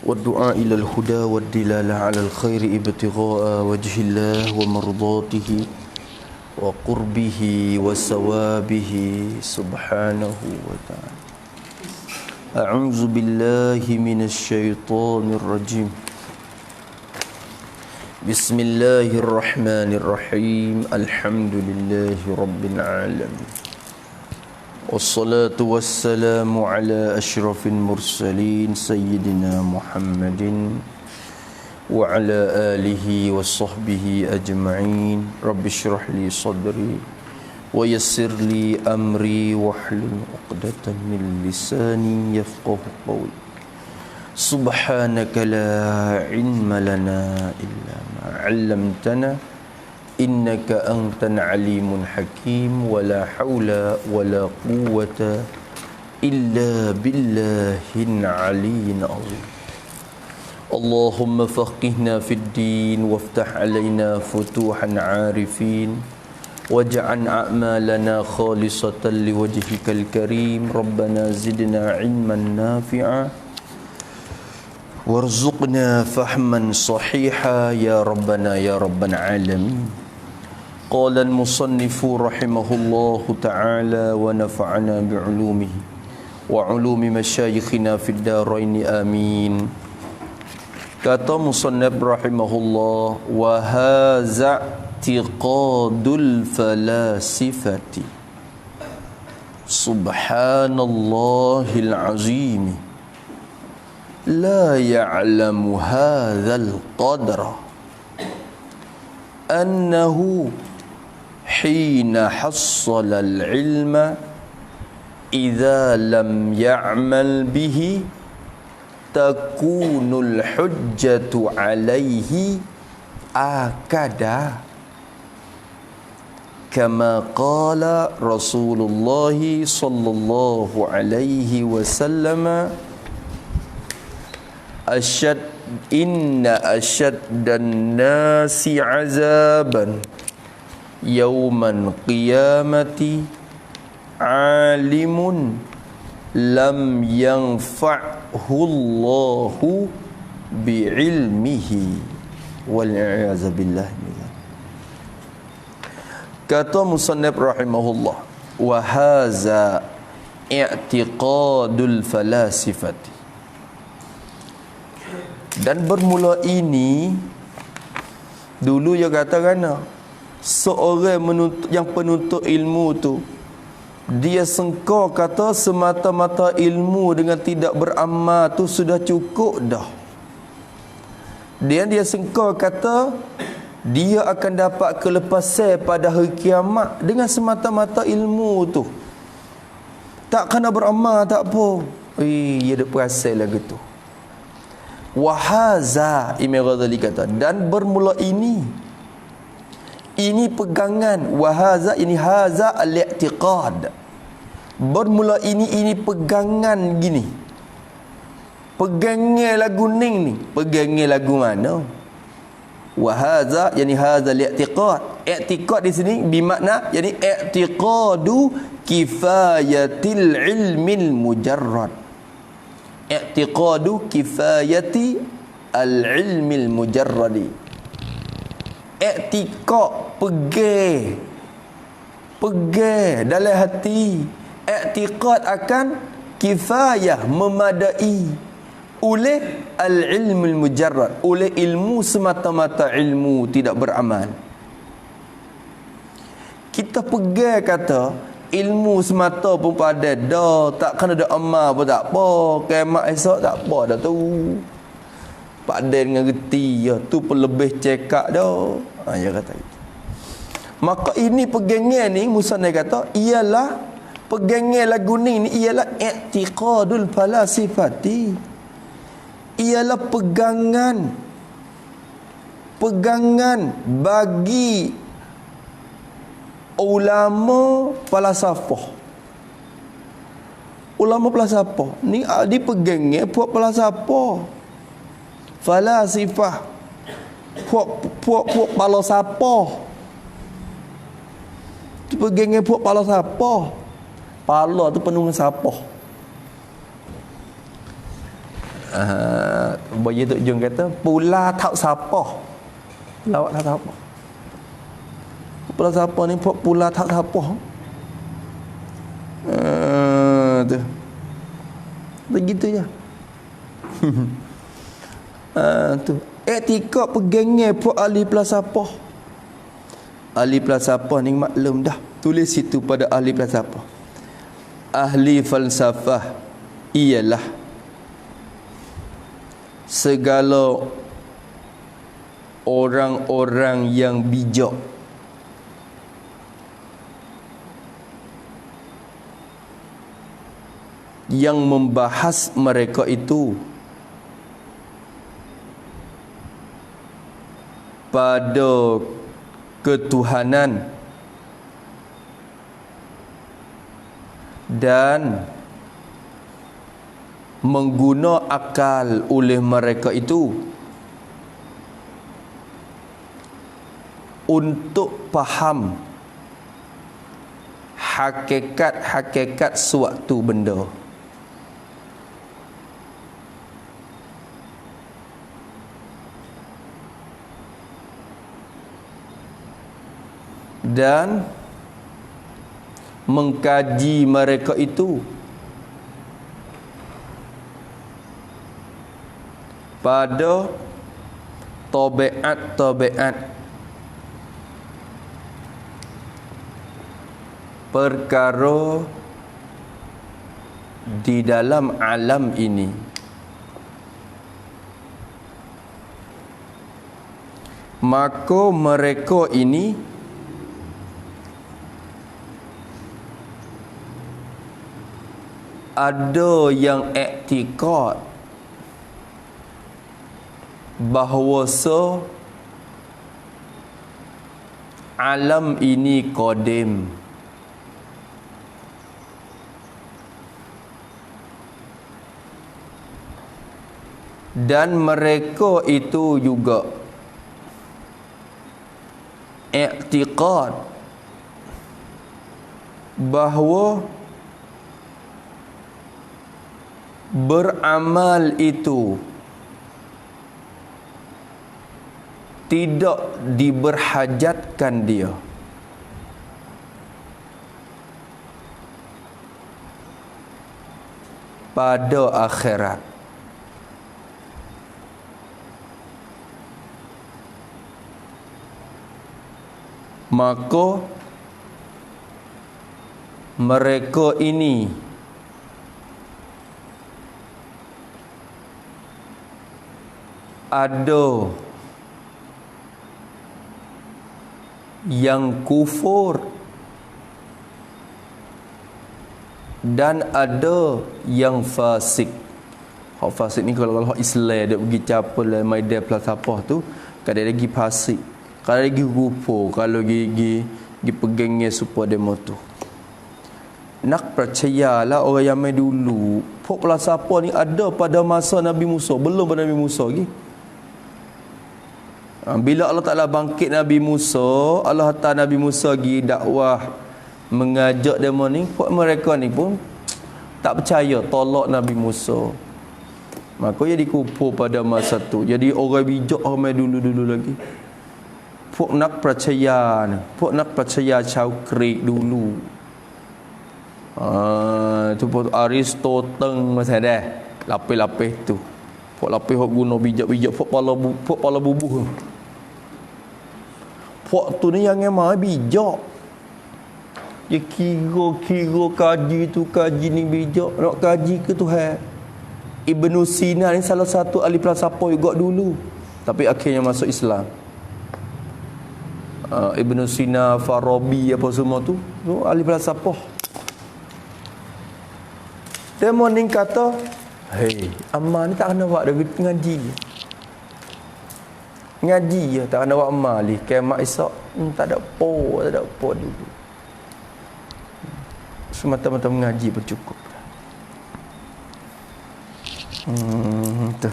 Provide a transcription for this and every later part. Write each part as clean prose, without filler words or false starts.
والدعاء إلى الهدى والدلالة على الخير ابتغاء وجه الله ومرضاته وقربه وثوابه سبحانه وتعالى. أعوذ بالله من الشيطان الرجيم. بسم الله الرحمن الرحيم. الحمد لله رب العالمين، والصلاة والسلام على أشرف المرسلين سيدنا محمد وعلى آله وصحبه أجمعين. رب اشرح لي صدري ويسر لي أمري واحلل عقدة من لساني يفقه قولي. سبحانك لا علم لنا إلا ما علمتنا إنك أنت العليم الحكيم. ولا حول ولا قوة إلا بالله العلي العظيم. اللهم فقهنا في الدين وافتح علينا فتوح عارفين واجعل أعمالنا خالصة لوجهك الكريم. ربنا زدنا علما نافعا وارزقنا فهما صحيحا يا ربنا يا رب العالمين. قال المصنف رحمه الله تعالى ونفعنا بعلومه وعلوم مشايخنا في الدارين آمين. Kata musannaf rahimahullah, wa hadza i'tiqadul falasifati subhanallahil azim la ya'lamu hadzal qadra annahu hina hassala al-ilma idza lam ya'mal bihi takunul hujjatu alaihi akada kama qala Rasulullah sallallahu alaihi wasallam inna ashaddan nasi azaban yauman qiyamati alimun lam yanfa'hu Allahu bi'ilmihi wal i'aza billah. Kata musannaf rahimahullah, wa hadza i'tiqadul falasifati. Dan bermula ini, dulu dia kata kan, seorang yang penuntut ilmu tu, dia sengkau kata semata-mata ilmu dengan tidak beramal tu sudah cukup dah. Dia sengkau kata dia akan dapat kelepasan pada hari kiamat dengan semata-mata ilmu tu. Tak kena beramal tak apa. Dia ada perasan lagu tu. Wahaza, Imam Ghazali kata, dan bermula ini pegangan. Wahaza ini haza al-i'tiqad. Bermula ini pegangan gini. Pegangan lagu ning ni. Pegangan lagu mana? Wahaza yani haza al-i'tiqad. I'tiqad di sini bermakna yani i'tiqadu kifayatil ilmil mujarrad. I'tiqadu kifayati al-ilmil mujarradi. I'tiqad pegang dalam hati. I'tiqad akan kifayah memadai oleh al-ilmul mujarrad, oleh ilmu semata-mata ilmu tidak beramal. Kita pegang kata ilmu semata pun pada dah, tak kena ada amal pun tak apa, kiamat esok tak apa dah tu. Pada dengan reti ya tu pun lebih cekak dah. Dia kata itu. Maka ini pegangan ni musannaf kata ialah pegangan lagu ni ialah i'tiqadul falasifati. Ialah pegangan bagi ulama falsafah. Ulama falsafah ni dipegangnya puak falsafah. Falasifah. Puak falsafah. Dipegangnya puak falsafah. Pala tu penuh dengan sapah. Boya Tok Jung kata pula tak siapa. Lawak tak siapa. Pula siapa ni pula tak siapa. Tu. Begitu je. Tu. Etika pegangnya pun ahli falsafah. Ahli falsafah ni maklum dah. Tulis situ pada ahli falsafah. Ahli falsafah ialah segala orang-orang yang bijak yang membahas mereka itu pada ketuhanan dan mengguna akal oleh mereka itu untuk faham hakikat-hakikat suatu benda. Dan mengkaji mereka itu pada tabiat-tabiat perkara di dalam alam ini. Maka mereka ini ada yang iktikad bahawa alam ini qadim, dan mereka itu juga iktikad bahawa beramal itu tidak diberhajatkan dia pada akhirat. Maka mereka ini ada yang kufur dan ada yang fasik. Hak fasik ni kalau Islam dia pergi capel maidan falsafah tu, kadang lagi fasik, kadang lagi kufur, kalau gigi pegangnya supaya demo tu. Nak percayalah orang yang main dulu, hak falsafah ni ada pada masa Nabi Musa, belum pada Nabi Musa lagi. Bila Allah Ta'ala bangkit Nabi Musa, Allah hantar Nabi Musa pergi dakwah, mengajak demo ni, mereka ni pun tak percaya, tolak Nabi Musa. Maka dia dikupur pada masa tu. Jadi orang bijak orang dulu-dulu lagi. Pok nak percaya ni, pok nak percaya Caukrik dulu. Tu pok Aristotle masa dah. Lapis-lapis tu. Pok lapis hok guna bijak-bijak, pok pala bubuh. Pok tu ni yang memang bijak. Dia kira kaji tu, kaji ni bijak. Nak kaji ke Tuhan. Ibnu Sina ni salah satu ahli falsafah juga dulu, tapi akhirnya masuk Islam. Ibnu Sina, Farabi apa semua tu ahli falsafah. Dia morning kata, hei, amal ni tak kena buat dah ngaji. Ngaji je tak kena buat amal ni. Kiamat esok tak ada apa dulu. Semata-mata mengaji pun cukup. Tu.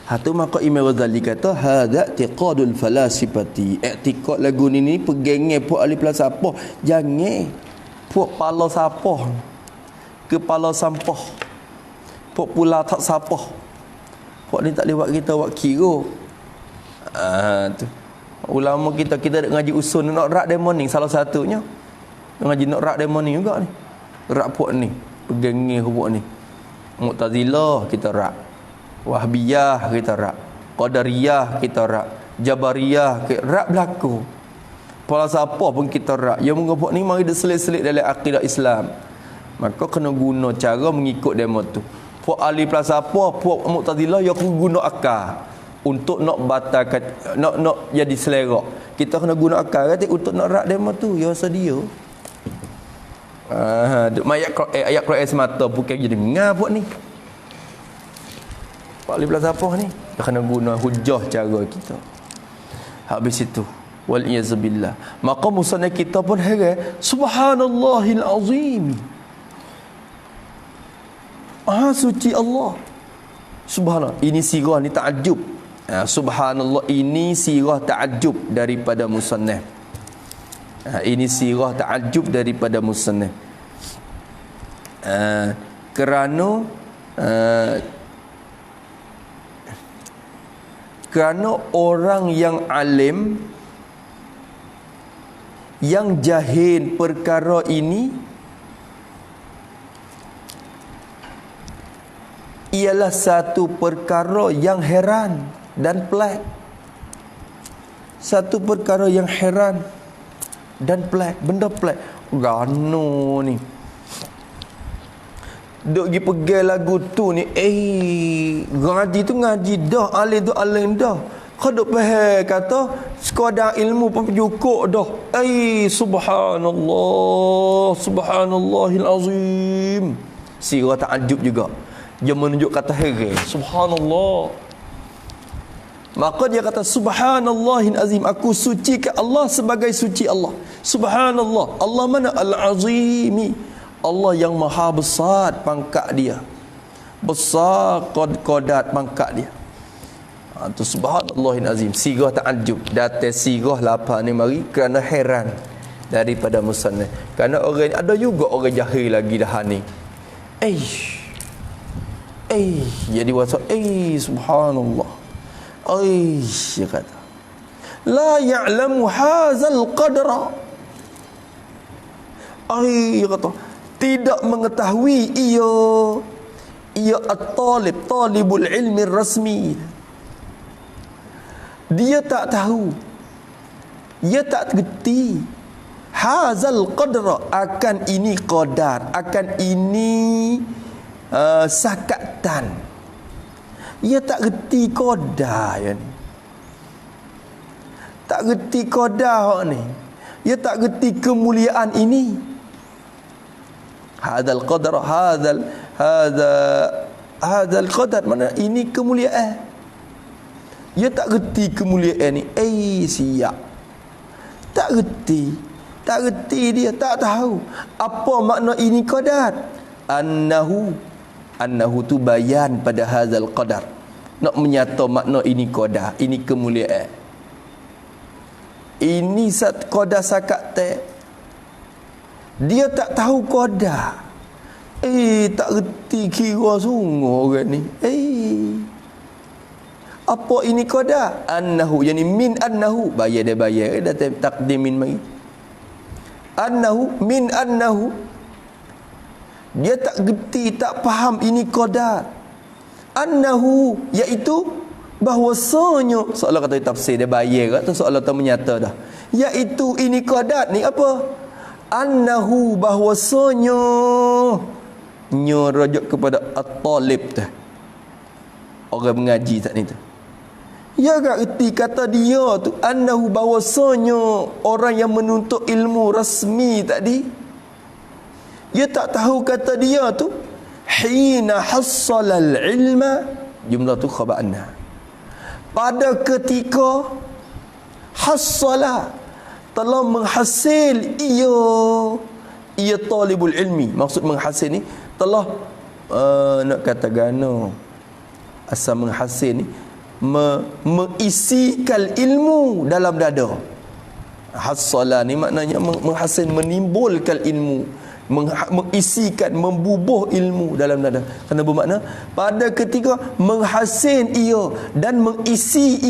Hatu maka Imam Ghazali kata hadza i'tiqadul falasifati. I'tiqad lagu ni pegangnya puak ahli falsafah, jangan puak pala sapah, kepala sampah. popular tak siapa. Pok ni tak lewat kita buat kira. Tu. Ulama kita ada ngaji usul nak rak demoning salah satunya. Ngaji nak rak demoning juga ni. Rak puak ni, pegangih puak ni. Mu'tazilah kita rak. Wahbiyah kita rak. Qadariyah kita rak. Jabariyah kita rak berlaku. Pola siapa pun kita rak. Yang mengapak ni mari dia selit-selit dalam akidah Islam. Maka kena guna cara mengikut demo tu. Puak ahli falsafah, puak Mu'tazilah yang guna akal untuk nak batalkan, nak jadi selera. Kita kena guna akal kata untuk nak rak demo tu. Ya sedia. Ayat Quran semata bukan jadi dengar puak ni. Puak ahli falsafah ni dia kena guna hujah cara kita. Habis itu wal iyazubillah. Maka musannaf kita pun heran, subhanallahil azim. Maha suci Allah. Subhanallah. Ini sirah ni ta'ajub. Subhanallah ini sirah ta'ajub daripada musannaf. Ini sirah ta'ajub daripada musannaf. Kerana orang yang alim yang jahil perkara ini ialah satu perkara yang heran dan pelik. Satu perkara yang heran dan pelik. Benda pelik. Gano ni duk pergi pegang lagu tu ni. Ngaji tu ngaji dah, alim tu alim dah. Kau duk faham kata sekadar ilmu pun cukup dah. Subhanallah, subhanallahil azim. Sirah ta'ajub juga. Dia menunjuk kata heran, subhanallah. Maka dia kata subhanallahil azim, aku sucikan Allah sebagai suci Allah. Subhanallah, Allah mana al-azimi, Allah yang maha besar pangkat dia, besar qadat pangkat dia. Tu subhanallahil azim. Sirah ta'ajub. Datang sirah lapar ni mari kerana heran daripada musannaf. Kerana orang ada juga orang jahil lagi dah ni. Jadi wasa subhanallah. Dia kata la ya'lamu hazal qadra. Dia kata tidak mengetahui ia talibul ilmi rasmi. Dia tak tahu, dia tak gerti hazal qadra, akan ini qadar, akan ini sakatan. Dia tak gerti qadar ya ni. Tak gerti qadar ni. Dia tak gerti kemuliaan ini. Hadzal qadar, hadzal qadar, mana ini kemuliaan. Dia tak gerti kemuliaan ni. Siap. Tak gerti dia, tak tahu apa makna ini qadar. Annahu tu bayan pada hadzal qadar. Nak menyata makna ini qadar, ini kemuliaan. Ini sat qadar sakat te. Dia tak tahu qadar. Tak reti kira sungguh orang ni. Apa ini qadar? Annahu, yani min annahu. Bayar dah takdim min mari. Annahu, min annahu. Dia tak gerti, tak faham ini qadar. Annahu, iaitu bahwasanya, seolah kata tafsir dia bayar atau seolah tak menyata dah. Iaitu ini qadar ni apa? Annahu, bahwasanya, rujuk kepada at-talib tu. Orang mengaji tak ni tu. Ya tak erti kata dia tu annahu, bahwasanya orang yang menuntut ilmu rasmi tadi. Dia tak tahu kata dia tu hina hassalal ilma, jumlah tu khabar anna, pada ketika hassala, telah menghasil ia talibul ilmi. Maksud menghasil ni telah nak kata gano asal menghasil ni mengisikan ilmu dalam dada. Hassala ni maknanya menghasil, menimbulkan ilmu mengisikan, membubuh ilmu dalam dada. Kerana bermakna pada ketika menghasin ia dan mengisi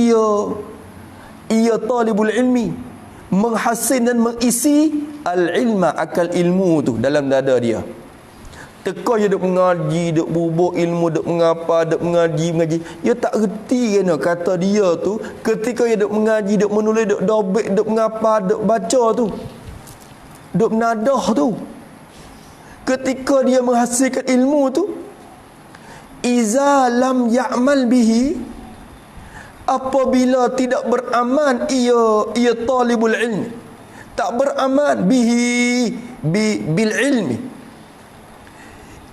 ia talibul ilmi, menghasin dan mengisi al-ilma, akal ilmu tu dalam dada dia. Teka dia duk mengaji, duk bubuh ilmu, duk mengapa, duk mengaji. Dia tak reti kena kata dia tu ketika dia duk mengaji, duk menulis, duk dobek, duk mengapa, duk baca tu, duk menadah tu. Ketika dia menghasilkan ilmu tu, iza lam ya'mal bihi, apabila tidak beramal ia talibul ilmi, tak beramal bil ilmi.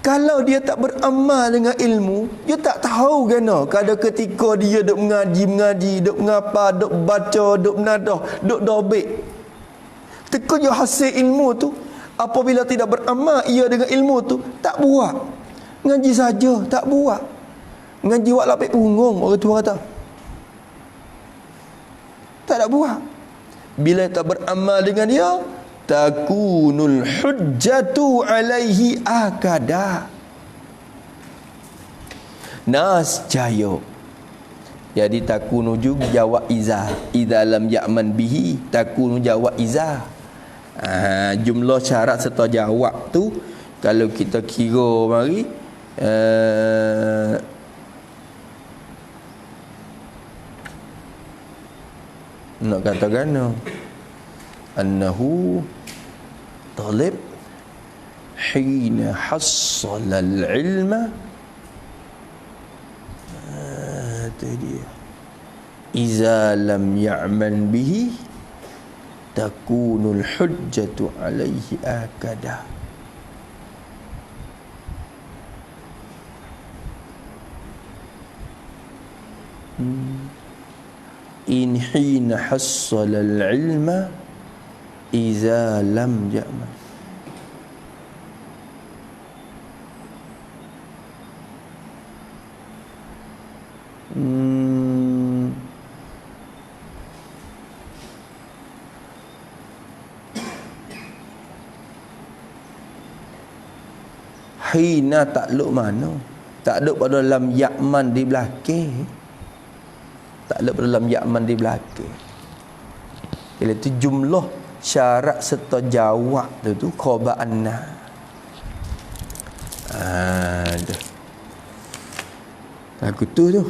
Kalau dia tak beramal dengan ilmu, dia tak tahu kena kada ketika dia duk mengaji, duk mengapa, duk baca, duk menadah, duk dobek. Teka dia hasil ilmu tu, apabila tidak beramal ia dengan ilmu tu, tak buat. Ngaji saja tak buat. Ngaji buat lapik punggung, orang tua kata. Tak nak buat. Bila tak beramal dengan dia, takunul hujjatu alaihi akada. Nascaya. Jadi takunu juga jawab iza. Idza lam ya'man bihi, takunu jawab iza. Jumlah syarat serta jawab tu kalau kita kira mari nak katakan annahu talib hina hassala al-ilma, itu dia, iza lam ya'mal bihi takunul hujjatu alaihi akada. In hina hassala al-ilma iza lam ya'mal. Hina takluk mana? Takluk pada dalam ya'man di belakang. Takluk pada dalam ya'man di belakang. Bila itu jumlah syarat serta jawab tu khabar anna. Aku tu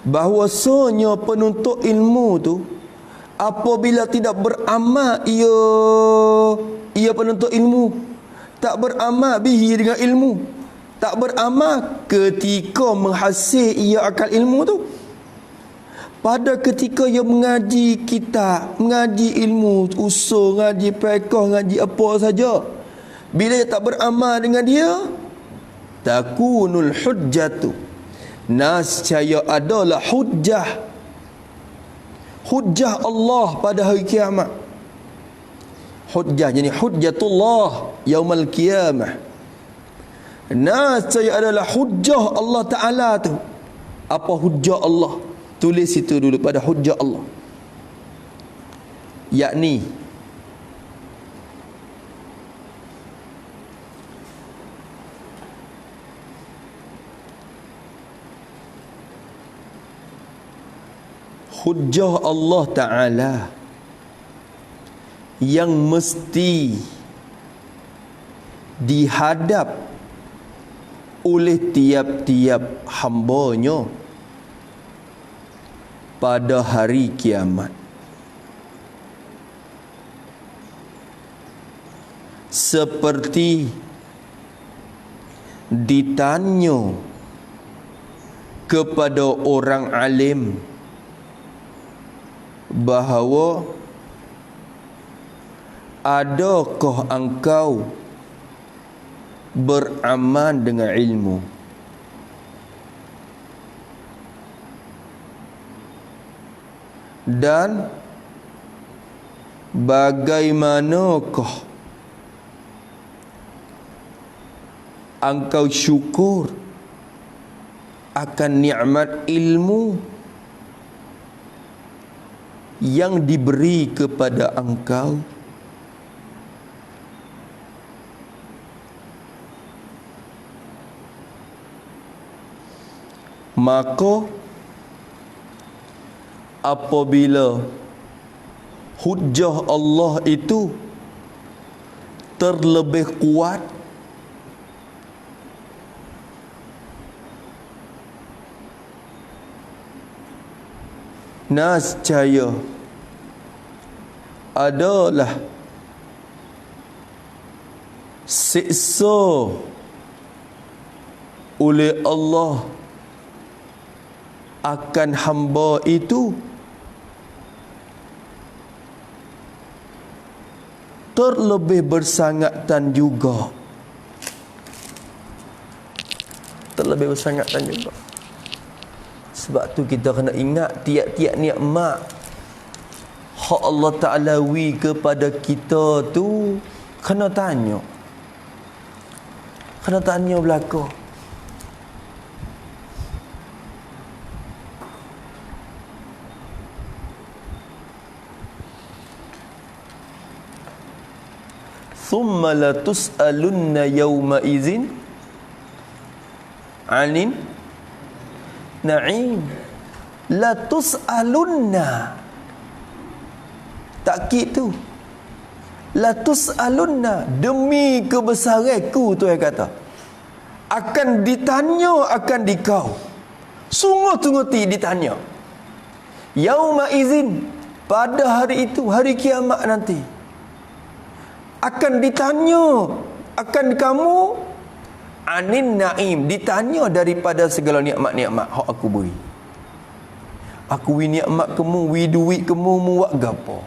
bahwasanya penuntut ilmu tu apabila tidak beramal ia penuntut ilmu, tak beramal bihi dengan ilmu, tak beramal ketika menghasil ia akal ilmu tu, pada ketika ia mengaji kitab, mengaji ilmu usul, mengaji fiqh, mengaji apa saja, bila ia tak beramal dengan dia, takunul hujjatu, nascaya adalah hujjah Allah pada hari kiamat. Hujjah jadi hujjatullah yaumal qiyamah. Nascaya adalah hujjah Allah Ta'ala tu. Apa hujjah Allah? Tulis itu dulu pada hujjah Allah. Yakni hujjah Allah Ta'ala yang mesti dihadap oleh tiap-tiap hambanya pada hari kiamat. Seperti ditanya kepada orang alim bahawa adakah engkau beramal dengan ilmu? Dan bagaimanakah engkau syukur akan nikmat ilmu yang diberi kepada engkau Maka apabila hujjah Allah itu terlebih kuat, nascaya adalah siksa oleh Allah akan hamba itu terlebih bersangatan juga. Terlebih bersangatan juga. Sebab tu kita kena ingat tiap-tiap nikmat hak Allah Ta'ala kepada kita tu kena tanya. Kena tanya belaka. Thumma la tus'alunna yawma izin anin na'im. La tus'alunna, takkid tu, la tus'alunna, demi kebesaranku Tuhan kata, akan ditanya akan dikau. Sungguh-sungguh ditanya. Yauma izin, pada hari itu, hari kiamat nanti, akan ditanya akan kamu anin naim, ditanya daripada segala nikmat-nikmat hak aku beri. Aku wi nikmat kamu, wi duit kamu mu buat gapo?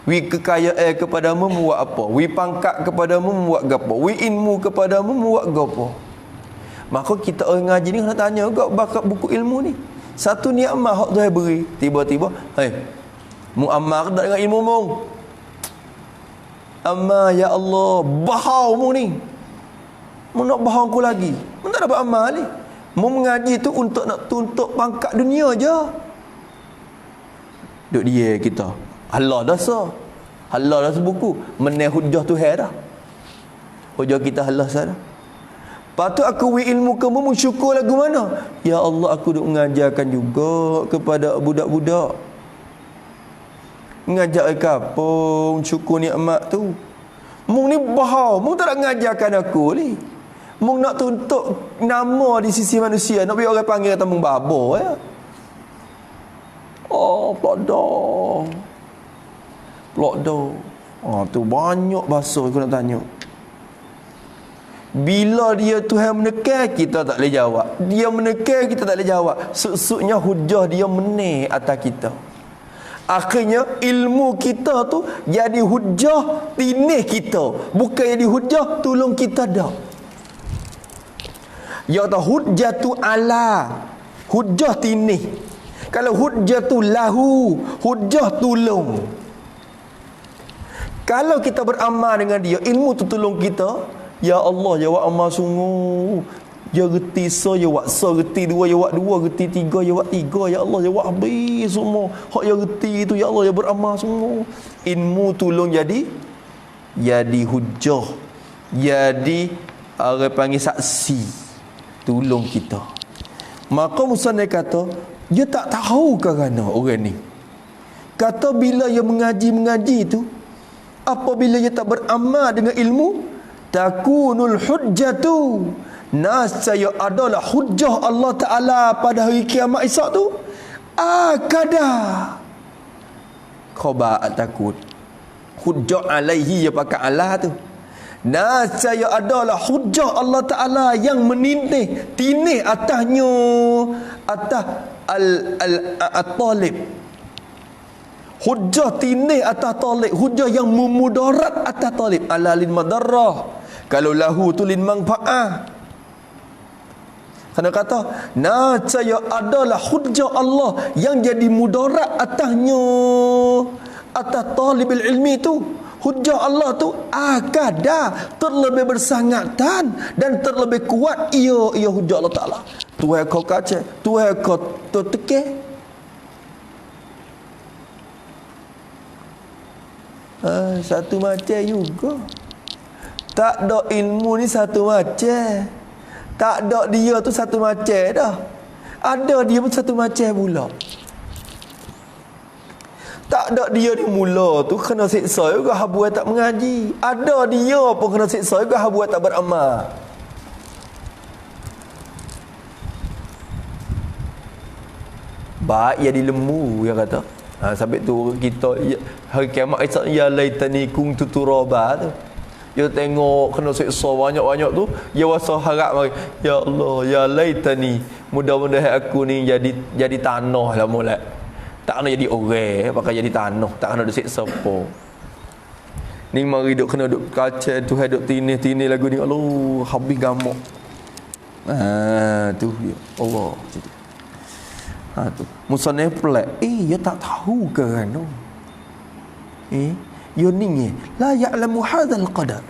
Wi kekayaan kepadamu mu buat apa? Wi pangkat kepadamu mu buat gapo? Wi ilmu kepadamu mu buat gapo? Maka kita orang ngaji ni kena tanya juga bakat buku ilmu ni. Satu nikmat hak Tuhan beri, tiba-tiba, "Hei, mu amal dak dengan ilmu mu?" Amma ya Allah, bahau mu ni. Mu nak bahau aku lagi. Mu tak dapat amal ni. Mu mengaji tu untuk nak tuntut pangkat dunia je. Duk dia kita. Allah dah sah. Allah dah sebuku. Meneh hujah Tuhan dah. Hujah kita Allah sah dah. Patut aku wi ilmu kamu mu syukur lagu mana? Ya Allah, aku duk mengajarkan juga kepada budak-budak. Ngajak kapung, syukur nikmat tu. Mung ni bahau, mung tak nak mengajarkan aku ni. Mung nak tuntut nama di sisi manusia, nak biar orang panggil kata mung babo ya. Oh, plok dah. Tu banyak bahasa aku nak tanya. Bila dia Tuhan menekan, kita tak boleh jawab. Dia menekan, kita tak boleh jawab. Sesuknya hujah dia meneh atas kita. Akhirnya ilmu kita tu jadi hujah tinih kita, bukan jadi hujah tolong kita dah. Ya ta hujah tu ala, hujah tinih. Kalau hujah tu lahu, hujah tolong. Kalau kita beramal dengan dia, ilmu tu tolong kita. Ya Allah, jawab amal sungguh. Ya reti so, ya wak so, reti dua, ya wak dua, reti tiga, ya wak tiga. Ya Allah, ya wak habis semua. Hak ya reti tu, ya Allah, ya beramal semua. Ilmu tolong jadi hujah. Jadi orang panggil saksi. Tolong kita. Maka musannaf kata, dia tak tahu kerana orang ni. Kata bila dia mengaji tu, apabila dia tak beramal dengan ilmu, takunul hujjatu, nascaya adalah hujjah Allah Ta'ala pada hari kiamat esok tu akada. Khobar takut hujjah alaihi, ya pakai Allah tu. Nascaya adalah hujjah Allah Ta'ala yang menintih tinih atasnya, atas al-talib. Hujjah tinih atas talib, hujjah yang memudarat atas talib. Ala lin madarrah, kalau lahu tu lin manfaah. Kerana kata nascaya adalah hujjah Allah yang jadi mudarat atasnya, atas talibul ilmi tu. Hujjah Allah tu akada, terlebih bersangatan dan terlebih kuat. Ia hujjah Allah Ta'ala. Tuhan kau kaca, Tuhan kau tertekeh. Satu macam juga. Tak ada ilmu ni satu macam. Tak ada dia tu satu macam dah. Ada dia pun satu macam pula. Tak ada dia di mula tu kena siksa juga habuat tak mengaji. Ada dia pun kena siksa juga habuat tak beramal. Baik jadi lemu, dia kata. Sampai tu kita hari kiamat esok ya laitani kuntu turaba tu. Dia tengok kena siksa banyak-banyak tu, dia rasa harap mari, ya Allah, ya laitani, mudah-mudahan aku ni jadi tanah lah molek. Tak kena jadi orang, pakai jadi tanah, tak kena disiksa apa. Ni mari duk kena duk kaca Tuhan duk tinih-tinih lagu ni. Allah, habis gamak. Tu ya Allah. Tu. Musannaf pelak. Ya tak tahu ke kan? Yo ni la ya'lamu hadzal qadar.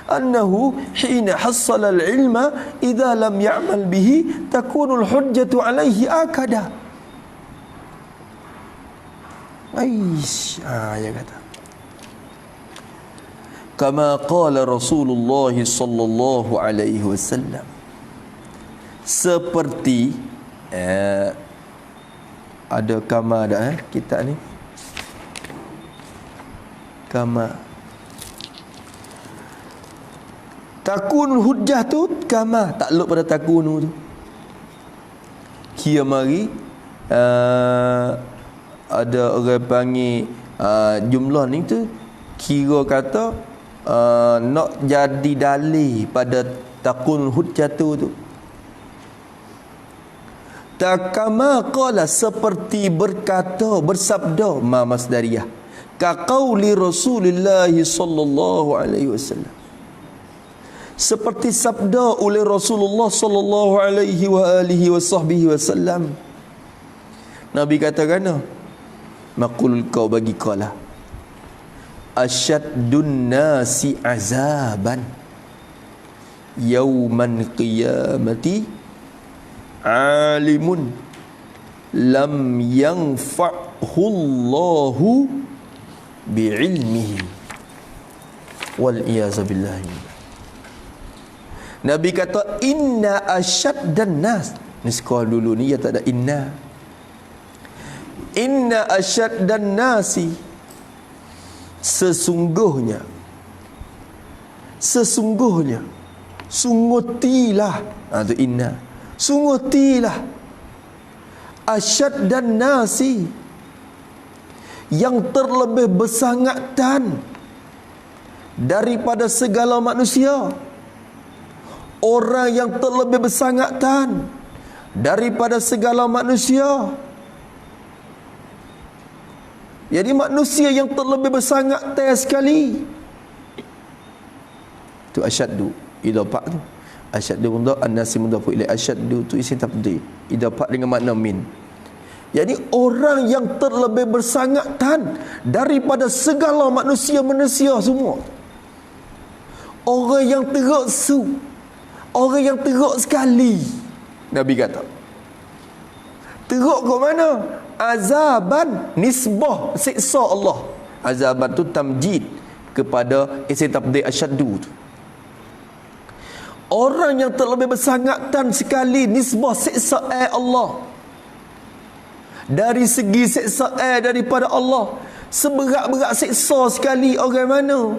Annahu hina hassala al-ilma idza lam ya'mal bihi takunu al-hujjatu alayhi akada. Ya kata. Kama qala Rasulullah sallallahu alaihi wasallam. Seperti ada kama dah kitab ni. Kama takun hujjah tu kama takluk pada takunu tu. Kia mari ada orang panggil jumlah ni tu kira kata nak jadi dalil pada takun hujjatu tu. Takama qala seperti berkata bersabda ma masdariyah ka qauli Rasulullah sallallahu alaihi wasallam, seperti sabda oleh Rasulullah sallallahu alaihi wa alihi wasallam. Nabi katakan maqul kau bagi qala asyaddun nasi azaban yauman qiyamati alimun lam yanfa'hu Allahu bi'ilmihi wal iyaz billahi. Nabi kata inna asyaddan nas. Ni sekolah dulu ni ya tak ada inna asyaddan nasi, sesungguhnya sungutilah tu inna, sungutilah asyaddan nasi, yang terlebih bersangatan daripada segala manusia. Orang yang terlebih bersangatan daripada segala manusia. Jadi manusia yang terlebih bersangatan sekali tu asyaddu idafah tu. Asyaddu mudhaf an-nasi mudhaf ilaih. Asyaddu tu isim tafdhil idafah dengan makna min. Jadi orang yang terlebih bersangatan daripada segala manusia semua. Orang yang teruk orang yang teruk sekali. Nabi kata teruk ke mana? Azaban, nisbah siksa Allah. Azaban tu tamjid kepada isim tafdhil asyaddu tu. Orang yang terlebih bersangatan sekali nisbah siksa Allah. Dari segi siksa daripada Allah, seberat-berat siksa sekali orang mana?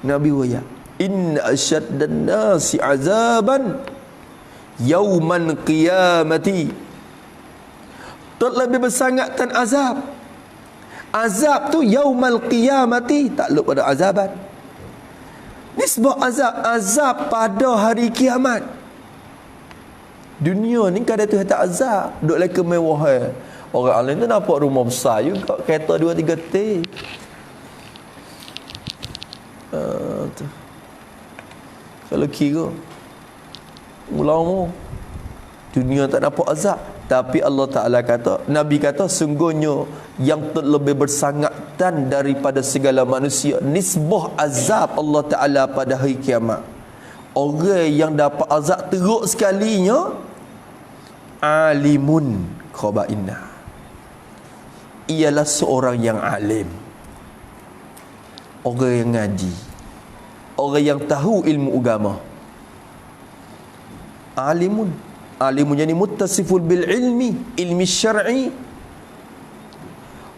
Nabi waya inna asyaddan nasi azaban yauman qiyamati, terlebih bersangatan azab tu yaumal qiyamati, takluk pada azaban, nisbah azab pada hari kiamat. Dunia ni kadang tu tak azab, duk lagi kemewahan. Orang alim tu nampak rumah besar juga, kereta 2-3 T. Tu. Kalau kira ulama dunia tak nampak azab, tapi Allah Ta'ala kata, Nabi kata sungguhnya yang terlebih bersangatan daripada segala manusia nisbah azab Allah Ta'ala pada hari kiamat. Orang yang dapat azab teruk sekalinya alimun khaba'inna, ialah seorang yang alim, orang yang ngaji, orang yang tahu ilmu agama. Alimun. Alimun yani muttasiful bil ilmi syar'i.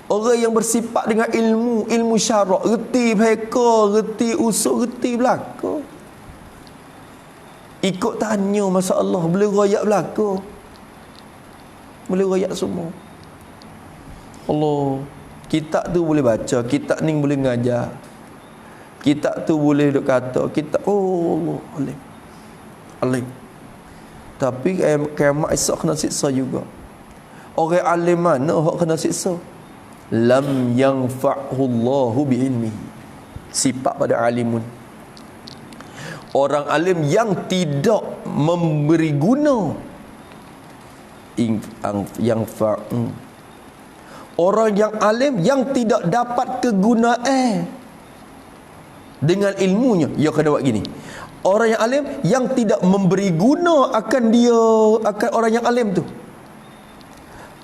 Orang yang bersifat dengan ilmu syarak, reti mereka, reti usul, reti belaka. Ikut tanya masalah, boleh royak belaka. Boleh royak semua. Allah, kitab tu boleh baca, kitab ni boleh ngajar. Kitab tu boleh duk kata, kitab Allah, alim. Alim. Tapi kiamat esok kena siksa juga. Orang alim mana hak kena siksa? Lam yanfa'hullahu bi'ilmihi. Sifat pada alimun. Orang alim yang tidak memberi guna. Yang orang yang alim yang tidak dapat kegunaan dengan ilmunya. Ya kena buat gini. Orang yang alim yang tidak memberi guna akan orang yang alim tu.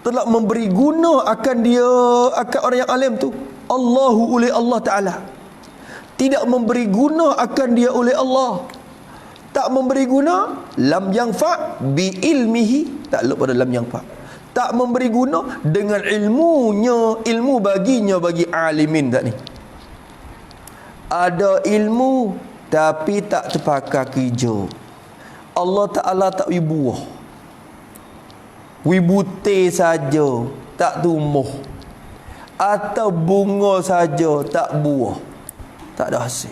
Telah memberi guna akan orang yang alim tu. Allahu oleh Allah Ta'ala. Tidak memberi guna akan dia oleh Allah. Tak memberi guna, lam yanfa' bi ilmihi. Tak lupa pada lam yanfa'. Tak memberi guna dengan ilmunya, ilmu baginya bagi alimin tak ni. Ada ilmu tapi tak terpakai kerja. Allah Ta'ala tak wibuah. Wibute saja tak tumbuh, atau bunga saja tak buah, tak ada hasil.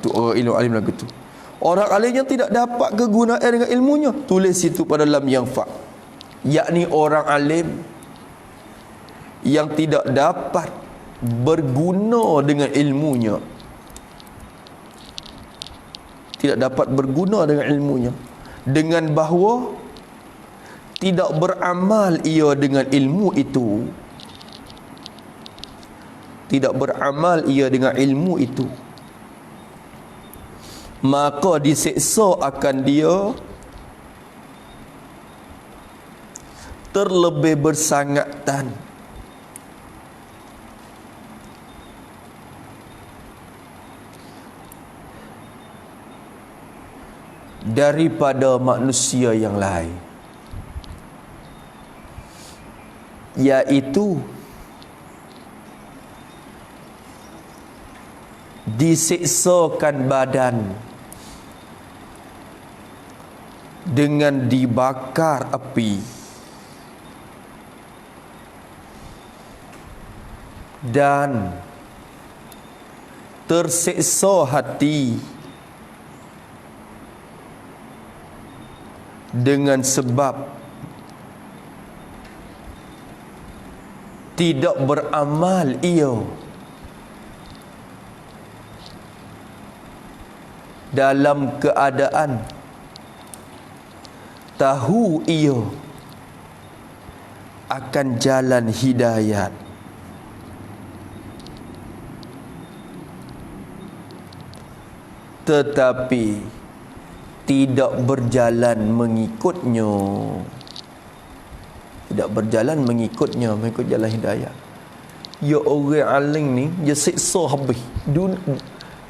Tu orang ilmu alim lagu tu. Orang alim yang tidak dapat kegunaan dengan ilmunya, tulis situ pada lam yanfa', yakni orang alim yang tidak dapat berguna dengan ilmunya, tidak dapat berguna dengan ilmunya, dengan bahawa tidak beramal ia dengan ilmu itu. Tidak beramal ia dengan ilmu itu, maka diseksa akan dia terlebih bersangatan daripada manusia yang lain, iaitu diseksakan badan dengan dibakar api dan terseksa hati dengan sebab tidak beramal ia dalam keadaan tahu ia akan jalan hidayat, tetapi tidak berjalan mengikutnya. Tidak berjalan mengikutnya, mengikut jalan hidayah. Ya orang alim ni, dia siksa habis.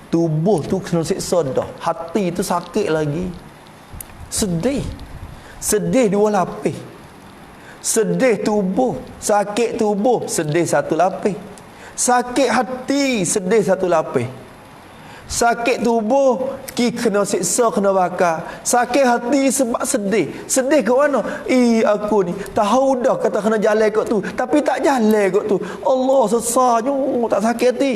Tubuh tu kena siksa dah. Hati tu sakit lagi. Sedih. Sedih dua lapis. Sedih tubuh, sakit tubuh, sedih satu lapis. Sakit hati, sedih satu lapis. Sakit tubuh, kena siksa, kena bakar. Sakit hati sebab sedih. Sedih ke mana? Aku ni tahu dah kata kena jalan kot tu, tapi tak jalan kot tu. Allah sesanya, tak sakit hati.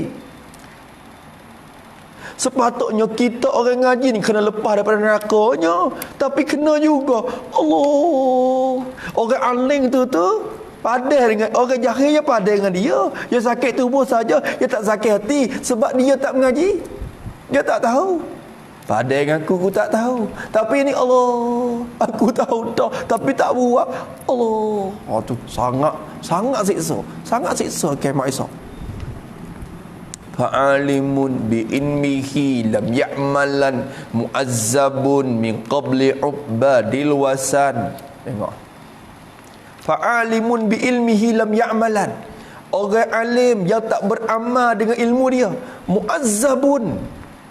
Sepatutnya kita orang ngaji ni kena lepas daripada nerakanya, tapi kena juga Allah. Orang alim tu padah dengan orang jahil, je padah dengan dia. Dia sakit tubuh saja, dia tak sakit hati sebab dia tak mengaji. Dia tak tahu. Padah dengan aku tak tahu. Tapi ni Allah, aku tahu dah tapi tak buat. Allah. Tu sangat siksa. Sangat siksa kiamat esok. Fa'alimun bi ilmihi lam ya'malan mu'azzabun min qabli ubadil wasan. Tengok. Fa'alimun bi ilmihi lam ya'malan. Orang alim yang tak beramal dengan ilmu dia, mu'azzabun,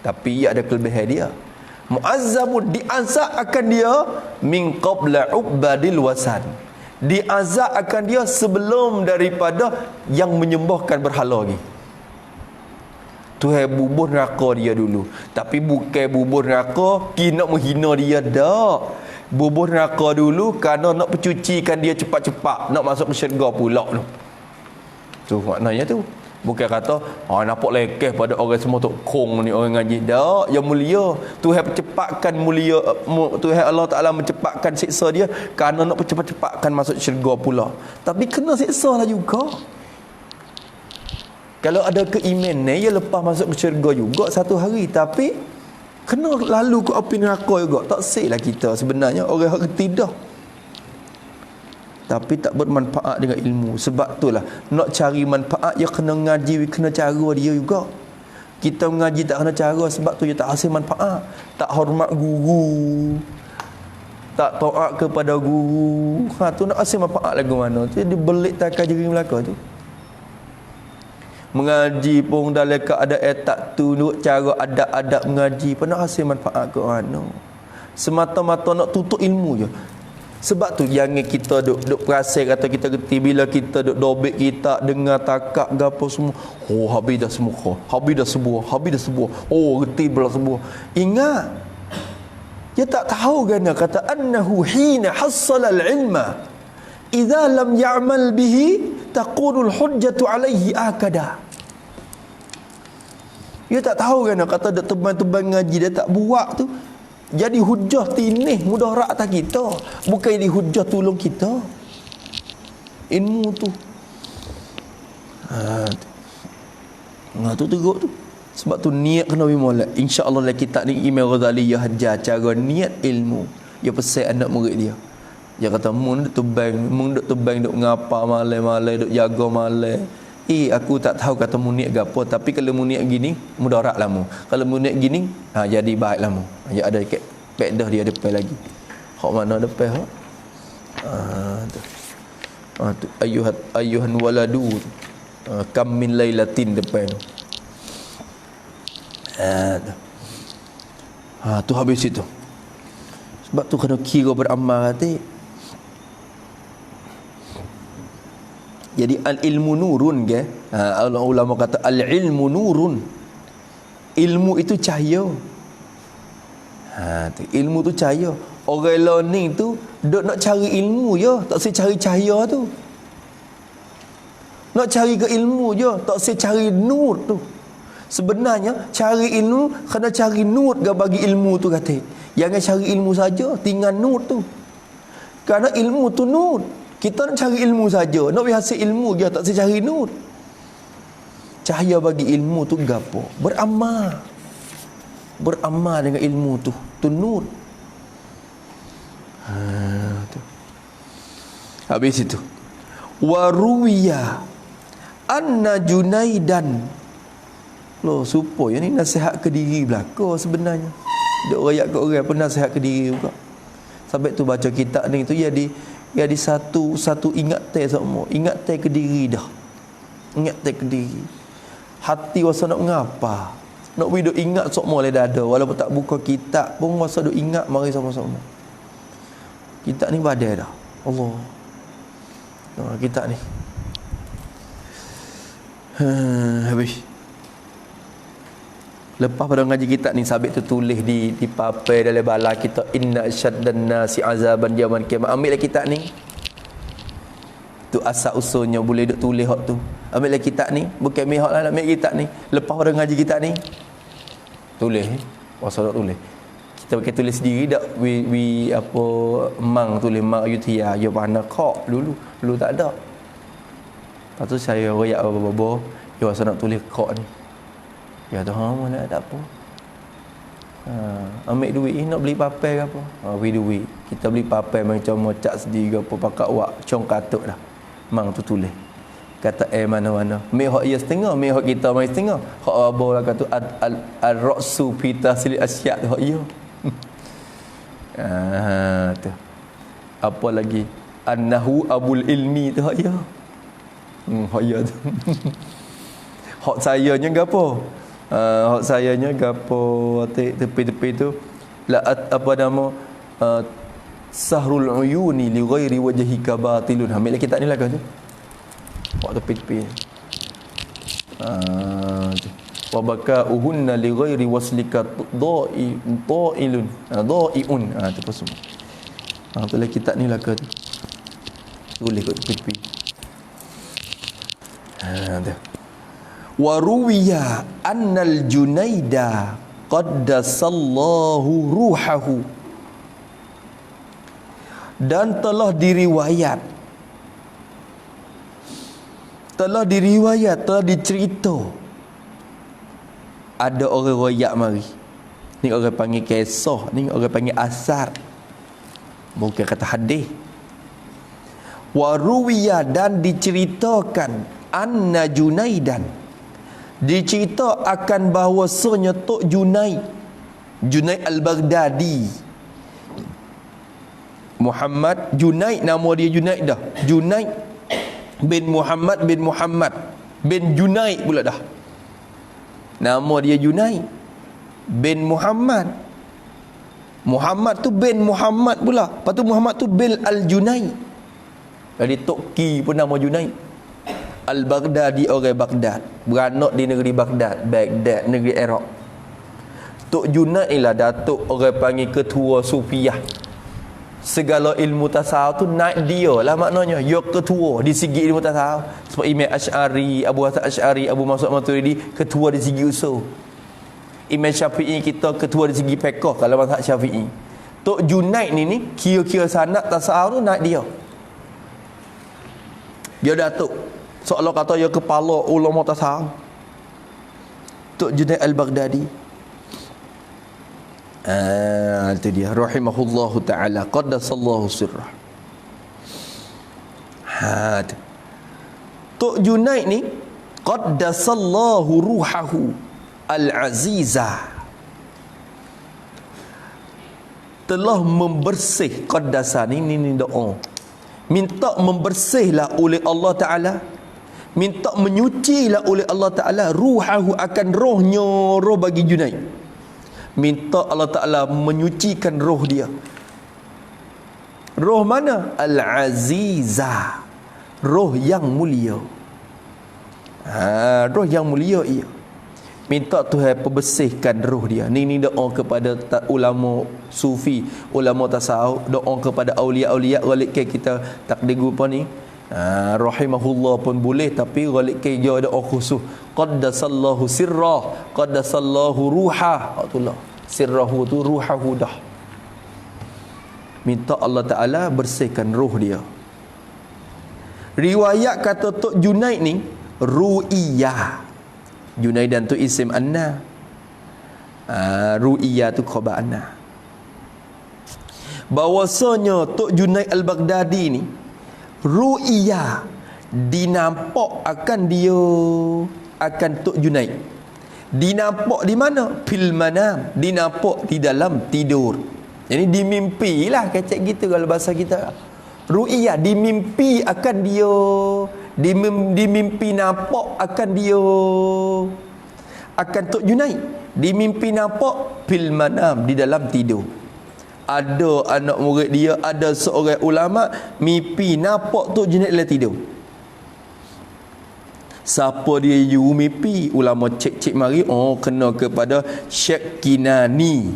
tapi ia ada kelebihan dia. Mu'azzabun, diazab akan dia min qabla ubadil wasan. Diazab akan dia sebelum daripada yang menyembahkan berhala lagi. Tuhan bubur neraka dia dulu. Tapi bukan bubur neraka kita nak menghina dia dak. Bubur neraka dulu kerana nak pencucikan dia cepat-cepat, nak masuk ke syurga pula tu. Tu maknanya tu. Bukan kata nampak lekeh pada orang semua tu kong ni orang ngaji. Tak, yang mulia. Tuhan percepatkan mulia, Tuhan Allah Taala mencepatkan siksa dia kerana nak percepat-cepatkan masuk syurga pula. Tapi kena siksa lah juga. Kalau ada keimanan ya lepas masuk ke syurga juga satu hari, tapi kena lalu ke api neraka juga. Tak siklah kita sebenarnya orang yang tidak, tapi tak bermanfaat dengan ilmu. Sebab itulah nak cari manfaat ya kena ngaji, kena cara dia juga. Kita mengaji tak kena cara, sebab tu dia tak hasil manfaat. Tak hormat guru, tak taat kepada guru. Tu nak hasil manfaat lagu mana? Jadi belik takkan jering belaka tu. Mengaji pun dalam keadaan tak tunduk cara adab-adab mengaji pun nak hasil manfaat ke mana? Semata-mata nak tutup ilmu je. Sebab tu jangan kita duk perasan kata kita reti bila kita duk dobek kita dengar takak gapo semua. Oh habis dah semua. Habis dah sebuah. Oh reti belah sebuah. Ingat. Dia tak tahu kan kata annahu hina hassala al-ilma idza lam ya'mal bihi taqulul hujjatu alaihi akada. Dia tak tahu kan kata dak teban-teban ngaji dia tak buat tu jadi hujah tinih mudarat atas kita, bukan jadi hujah tolong kita. Ilmu tu tu teruk tu. Sebab tu niat kena bimolek. Insya-Allah dalam kitab ni Imam Ghazali dia ajar cara niat ilmu. Dia pesan anak murid dia. Dia kata mun duk tebang duk ngapa malai-malai duk jaga malai. Aku tak tahu kata mu niat gapo, tapi kalau mu niat gini mudarat lah mu. Kalau mu niat gini jadi baik lah mu. Ya ada dekat pedah dia depan lagi. Hak mana depan hak? Tu ayuhan waladu. Kam min lailatin depan. Tu habis itu. Sebab tu kena kira beramal hati. Jadi al-ilmu nurun ke? Ulama kata al-ilmu nurun. Ilmu itu cahaya. Ilmu tu cahaya. Orang learning tu duk nak cari ilmu je, tak usah cari cahaya tu. Nak cari ke ilmu je, tak usah cari nur tu. Sebenarnya cari ilmu kena cari nur ke bagi ilmu tu kata. Jangan cari ilmu saja, tinggal nur tu. Kerana ilmu tu nur. Kita nak cari ilmu saja, nak hasil ilmu je, tak usah cari nur. Cahaya bagi ilmu tu gapo? Beramal. Beramal dengan ilmu tu nur. Tu. Habis itu. Waruwiya anna Junaidan. Loh, supaya ni nasihat ke diri belaka sebenarnya. Duk rakyat ke orang pun nasihat ke diri juga. Sampai tu baca kitab ni tu jadi satu ingat semua. Ingat ke diri dah. Ingat ke diri. Hati wasa nak ngapa? Nak pergi duk ingat semua oleh dada. Walaupun tak buka kitab pun wasa duk ingat mari sama-sama. Kitab ni badai dah. Allah. Kitab ni. Habis. Lepas pada ngaji kitab ni sabit tu tulis di papai dalam bala kita inna syaddan nasi azaban yaman kiamat. Ambillah kitab ni. Tu asal usulnya boleh duk tulis hak tu. Ambillah kitab ni, bukan mihak lah nak ambil kitab ni. Lepas pada ngaji kitab ni tulis. Pasal tulis. Kita pakai tulis sendiri dak we apa mang tulis mak Ayuthia yo pana kok dulu tak ada. Lepas tu saya royak babo yo asal nak tulis kok ni. Ya Tuhan mana tak apa. Ambil duit ni nak beli papai ke apa? Beli duit. Kita beli papai macam mocak sendiri ke apa pakat wak cong katuk dah. Mang tu tulis. Kata mana-mana. Ambil hak ia setengah, ambil hak kita mai setengah. Hak abah lah kata al-ra'su fi tahsil asya' tu hak ia. Tu. Apa lagi? Annahu abul ilmi tu hak ia. Hak ia tu. Hak sayanya gapo? Hak sayanya gapo tepi-tepi tu apa nama sahrul uyuni li ghairi wajhika batilun. Ambil kitab ni lah kan tu. Waktu tepi. Wa baka'uhunna li ghairi waslika dha'iun. Tu pasal. Tu lah kitab ni lah kan tu. Tulis kat tepi. Tu. Wa ruwiya annal Junaida qaddasallahu ruhahu, dan telah diriwayat, telah dicerita, ada orang royak mari. Ni orang panggil kisah, ni orang panggil asar, bukan kata hadis. Wa ruwiya, dan diceritakan, anna Junaidan, dicerita akan bahawasanya Tok Junaid Al-Baghdadi, Muhammad Junaid, nama dia Junaid dah, Junaid bin Muhammad bin Junaid pula dah, nama dia Junaid bin Muhammad tu bin Muhammad pula, lepas tu Muhammad tu bin Al-Junaid, jadi Tok Ki pun nama Junaid. Al-Baghdadi, orang Baghdad, beranak di negeri Baghdad, negeri Iraq. Tok Junaid lah datuk orang panggil ketua Sufiah. Segala ilmu tasawuf tu naik dia lah maknanya. Dia ketua di segi ilmu tasawuf. Sebab Imam Asy'ari, Abu Hasan Asy'ari, Abu Mas'ud Maturidi ketua di segi usul. Imam Syafi'i kita ketua di segi fiqh kalau mazhab Syafi'i. Tok Junaid ni kira-kira sanad tasawuf tu naik dia. Dia datuk. Seolah kata dia kepala ulama tasawuf. Tok Junaid Al-Baghdadi. Itu dia, rahimahullahu ta'ala, qaddasallahu sirrah. Tok Junaid ni qaddasallahu ruhahu al-aziza, telah membersih. Qaddasa ni doa, minta membersihlah oleh Allah Ta'ala, minta menyucilah oleh Allah Ta'ala ruhahu, akan rohnya, roh bagi Junaid. Minta Allah Ta'ala menyucikan roh dia. Roh mana? Al-Aziza, roh yang mulia. Roh yang mulia ia. Minta Tuhan perbersihkan roh dia. Ni doa kepada ulama sufi, ulama tasawuf, doa kepada aulia-aulia. Galik kita tak degupa ni, rahimahullah pun boleh, tapi galik ke dia ada khusus, qaddasallahu sirrah, qaddasallahu ruhah. Itulah sirrahu tu, ruhahu dah. Minta Allah Ta'ala bersihkan roh dia. Riwayat kata Tok Junaid ni ru'iyah. Junaidan tu isim anna, ru'iyah tu khabar anna. Bahwasanya Tok Junaid Al-Baghdadi ni ru'iyah, dinampak akan dia, akan Tok Junaid. Dinampak di mana? Fil manam, dinampak di dalam tidur. Jadi dimimpi lah, kecek gitu kalau bahasa kita. Ru'iyah, dimimpi akan dia, dimimpi nampak akan dia, akan Tok Junaid. Dimimpi nampak fil manam, di dalam tidur. Ada anak murid dia, ada seorang ulama mimpi nampak Tok Junaid dalam tidur. Siapa dia you mimpi? Ulama cek mari, kena kepada Syekh Kinani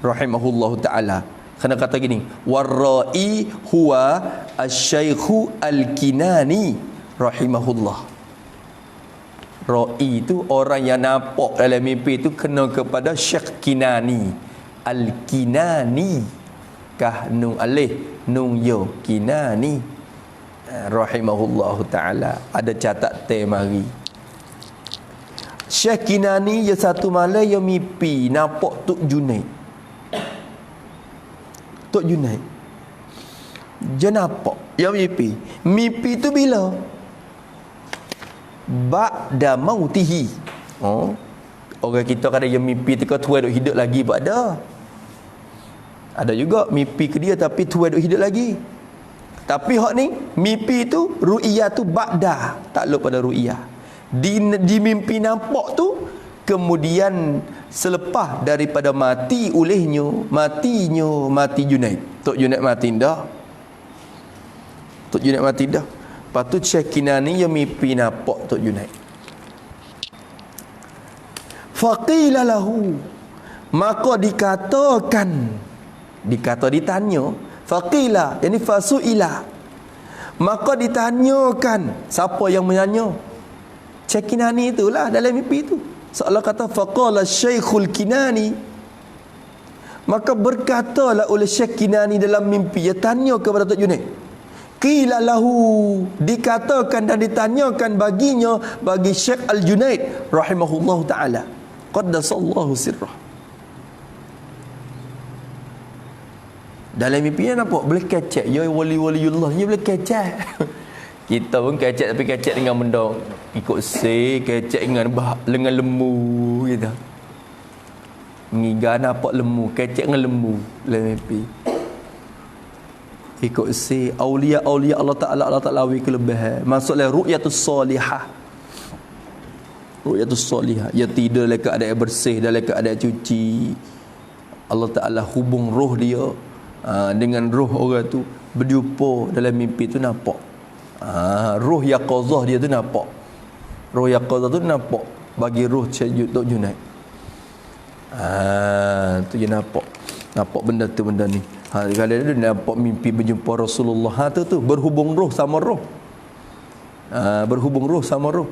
rahimahullahu ta'ala. Kena kata gini, warra'i huwa asy-syaikhu al-Kinani rahimahullah. Ra'i itu orang yang nampak dalam mimpi itu kena kepada Syekh Kinani. Al-Kinani, kah nun alif nun ya, Kinani rahimahullahu ta'ala. Ada catat mari. Syekh Kinani ya satu malam ya mimpi nampak Tok Junaid. Tok Junaid dia nampak ya mimpi. Mimpi tu bila? Ba'da mautihi. Orang kita kadang yang mimpi tu tua duk hidup lagi pun ada. Ada juga mimpi ke dia tapi tua duk hidup lagi. Tapi hak ni mimpi tu ru'iyah tu ba'da, takluk pada ru'iyah. Di mimpi nampak tu kemudian selepas daripada mati Junaid. Tok Junaid mati dah. Tok Junaid mati dah. Lepas tu Syekh Kinani yang mimpi nampak Tok Junaid. Faqila lahu, maka ditanya, faqila yani fasuila, maka ditanyakan. Siapa yang menanya? Syekh Kinani itulah dalam mimpi itu. Seolah kata faqala Syekhul Kinani, maka berkatalah oleh Syekh Kinani dalam mimpi, dia tanya kepada Tok Junaid. Qila lahu, dikatakan dan ditanyakan baginya, bagi Syekh Al-Junaid rahimahullahu taala, qaddasallahu sirrah. Dalam mimpi dia nampak boleh kecek, ya wali-waliullah ni boleh kecek. Kita pun kecek, tapi kecek dengan benda ikut kecek dengan lengan lembu gitu. Ngiga nampak lembu, kecek dengan lembu dalam mimpi. Ikut aulia-aulia Allah Ta'ala wi kelebihan. Maksudnya ru'yatus solihah. Ru'yatus solihah, ia tidur dalam keadaan bersih, dalam keadaan cuci. Allah Ta'ala hubung roh dia dengan roh orang tu, berjumpa dalam mimpi tu nampak. Roh yaqazah dia tu nampak. Roh yaqazah tu nampak bagi roh Tok Junaid. Tu dia nampak benda tu, benda ni. Kalau dia nampak mimpi berjumpa Rasulullah, tu berhubung roh sama roh. Berhubung roh sama roh.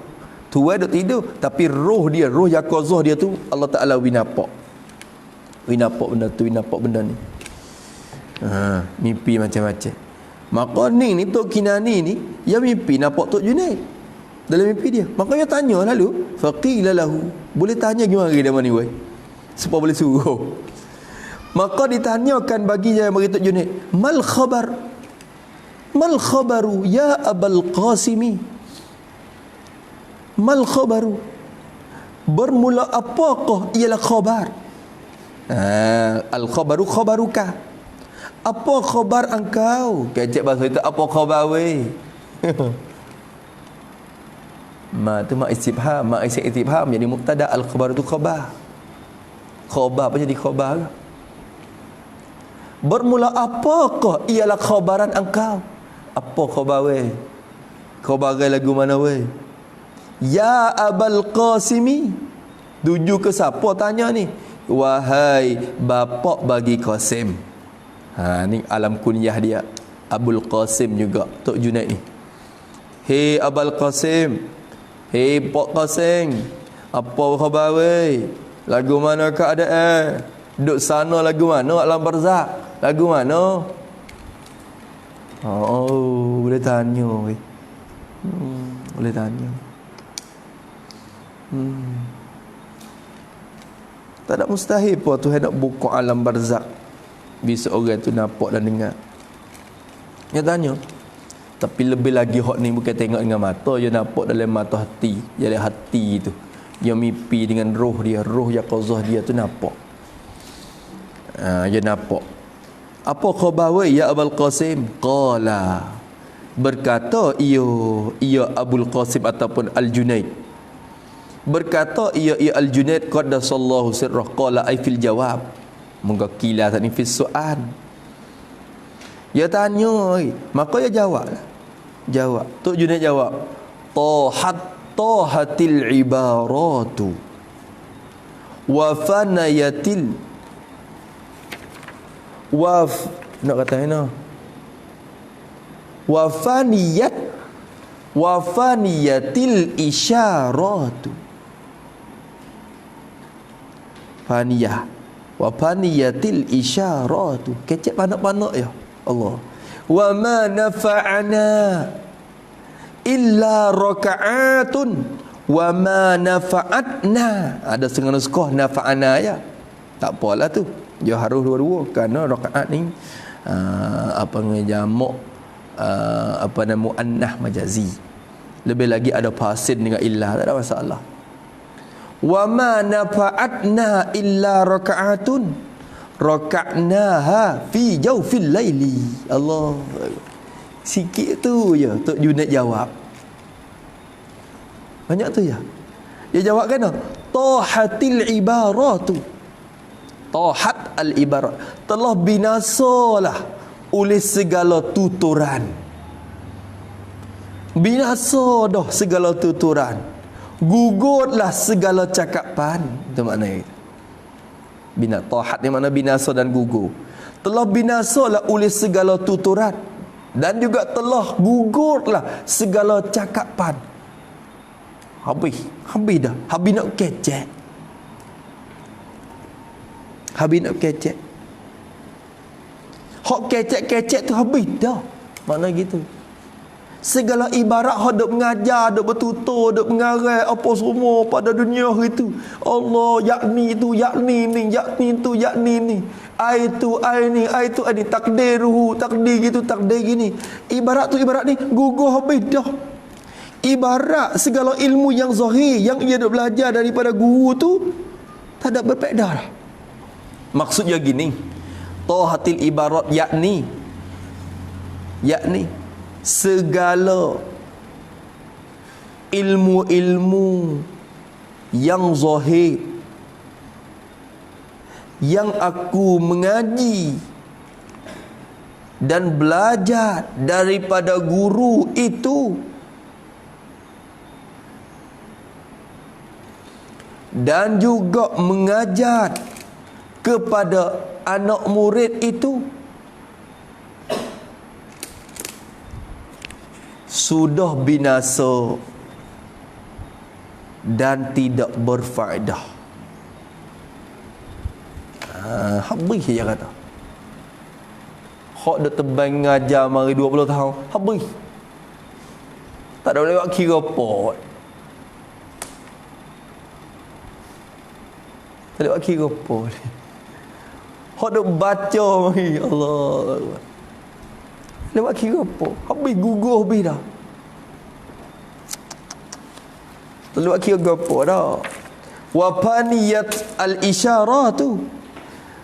Tuan duk tidur, tapi roh dia, roh yaqazah dia tu Allah Ta'ala nampak. Nampak benda ni. Mimpi macam-macam. Maka ni Tok Kinani ni, dia mimpi nampak Tok Junaid dalam mimpi dia. Maka dia tanya lalu, faqila lahu, boleh tanya gimana dia mana ni weh, supaya boleh suruh. Maka ditanyakan bagi dia, bagi Tok Junaid, mal khabaru ya Abul Qasimi, mal khabaru, bermula apakah ialah khabar. Al khabaru khabaruka, apa khabar engkau? Kecek bahasa itu, apa khabar weh? Ma tu ma istifham jadi mubtada, al khabar tu khabar. Khabar apa jadi khabar? Bermula apakah ialah khabaran engkau? Apa khabar weh? Khabar lagu mana weh? Ya Abul Qasimi, tuju ke siapa tanya ni? Wahai bapak bagi Qasim. Ni alam kunyah dia, Abul Qasim juga Tok Junaid ni. Hei Abul Qasim, hei Pak Qasim, apa khabar weh? Lagu mana keadaan? Duk sana lagu mana? Alam barzak lagu mana? Boleh tanya weh. Boleh tanya. Tak ada mustahil pun Tuhan nak buka alam barzak, bisa orang tu nampak dan dengar. Dia tanya. Tapi lebih lagi hak ni bukan tengok dengan mata, dia nampak dalam mata hati. Jadi hati tu, dia mimpi dengan roh dia, roh yaqazah dia tu nampak. Dia nampak. Apa khabar weh ya Abul Qasim? Qala, berkata ia Abul Qasim ataupun Al-Junaid. Berkata ia Al-Junaid qaddasallahu sirrah, qala ai fil jawab, moga kila tadi fil soal. Dia tanya, maka dia jawab. Tok Junaid jawab, tahatil ibaratu wa fanayatil nak kata mana? Wa faniyatil isyaratu. Faniyah wa faniyatil isyaratu. Kecek panak-panak ya Allah. Wa ma nafa'ana illa raka'atun wa ma nafa'atna. Ada setengah nuskah nafa'ana ya. Tak apalah tu. Dia harus dua-dua kerana rakaat ni jamak muannah majazi. Lebih lagi ada fasid dengan illah, tak ada masalah. Wa ma nafa'atna illa raka'atun raka'naha fi jawfil laili. Allah. Sikit tu je Tok Junaid jawab. Banyak tu ya. Dia jawab kan? tahatil ibaratu. Tahat al-ibarat, telah binasalah oleh segala tuturan. Binasa dah segala tuturan, gugurlah segala cakapan. Itu maknanya. Tahat ni makna binasa dan gugur. Telah binasalah oleh segala tuturan, dan juga telah gugurlah segala cakapan. Habis dah. Habis nak kecek. Hak kecek-kecek tu habis dah. Makna gitu. Segala ibarat hak duk mengajar, duk bertutur, duk mengarai apa semua pada dunia itu. Allah yakni tu, yakni ni, yakni tu, yakni ni. Ai tu, ai ni, ai tu, ai ni. Takdiruhu, takdir gitu, takdir gini. Ibarat tu, ibarat ni gugur habis dah. Ibarat segala ilmu yang zahir yang ia duk belajar daripada guru tu tak ada berfaedah dah. Maksudnya gini, tahatil ibarat yakni segala ilmu-ilmu yang zahir yang aku mengaji dan belajar daripada guru itu, dan juga mengajar kepada anak murid itu, sudah binasa dan tidak berfaedah. Habis je kata. Hak dah tebang ngajar mari 20 tahun, habis. Tak ada boleh buat kira pot. Tak ada buat kira pot. Hak duk baca mari, Allah. Dia buat kira apa? Habis gugur habis dah. Tak buat kira apa dah. Wa paniyat al-isyaratu,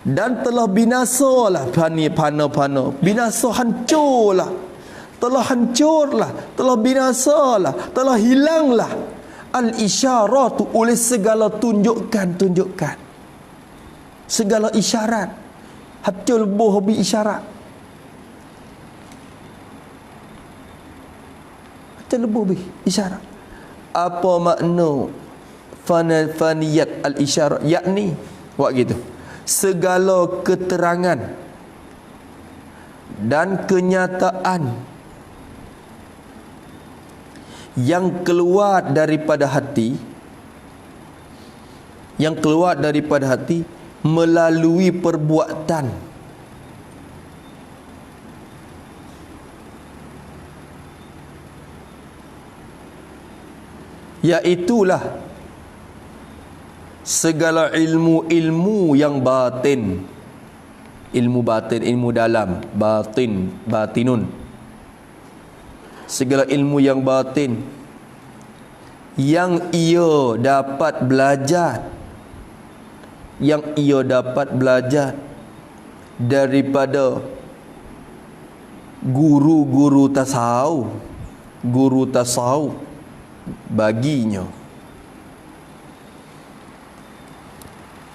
dan telah binasalah pana-pana. Binasa hancurlah. Telah hancurlah, telah binasalah, telah hilanglah al-isyaratu oleh segala tunjukkan. Segala isyarat. Hancur lebuh habis isyarat. Lebuh bih isyarat. Apa makna faniyat al-isyarat? Yakni buat gitu, segala keterangan dan kenyataan yang keluar daripada hati, melalui perbuatan. Iaitulah segala ilmu-ilmu yang batin. Ilmu batin, ilmu dalam, batinun. Segala ilmu yang batin yang ia dapat belajar daripada guru-guru tasawuf baginya.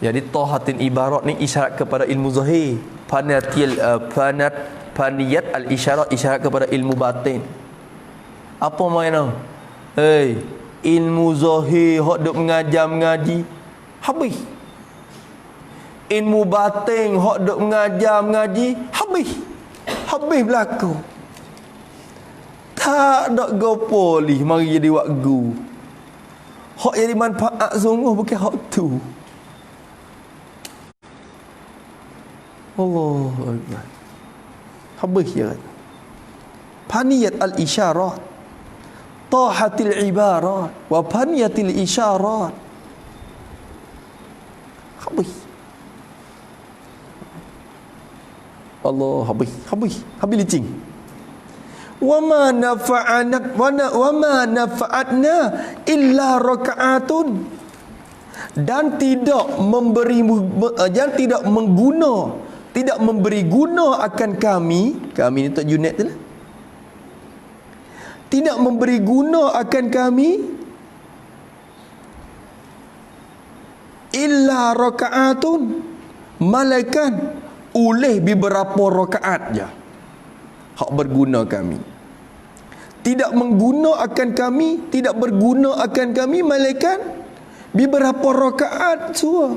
Jadi tahatin ibarat ni isyarat kepada ilmu zahir. Paniyat al-isyarat isyarat kepada ilmu batin. Apa makna? Ilmu zahir hok duk mengaji, habis. Ilmu batin hok duk mengaji, habis berlaku. Tak nak gopo lih mari jadi waktu. Hak jadi manfaat sungguh bukan hak tu. Allah Akbar. Habis je. Paniyat al-isyarat, tahatil ibarat, wa paniyatil isyarat. Habis. Allah, habis licin. Wama nafa'atna illa raka'atun, dan tidak memberi guna akan kami ni tak Junaid tu lah, tidak memberi guna akan kami illa rakaatun, malaikat oleh beberapa rakaat je hak berguna kami. Tidak mengguna akan kami, tidak berguna akan kami malaikat beberapa rakaat surah.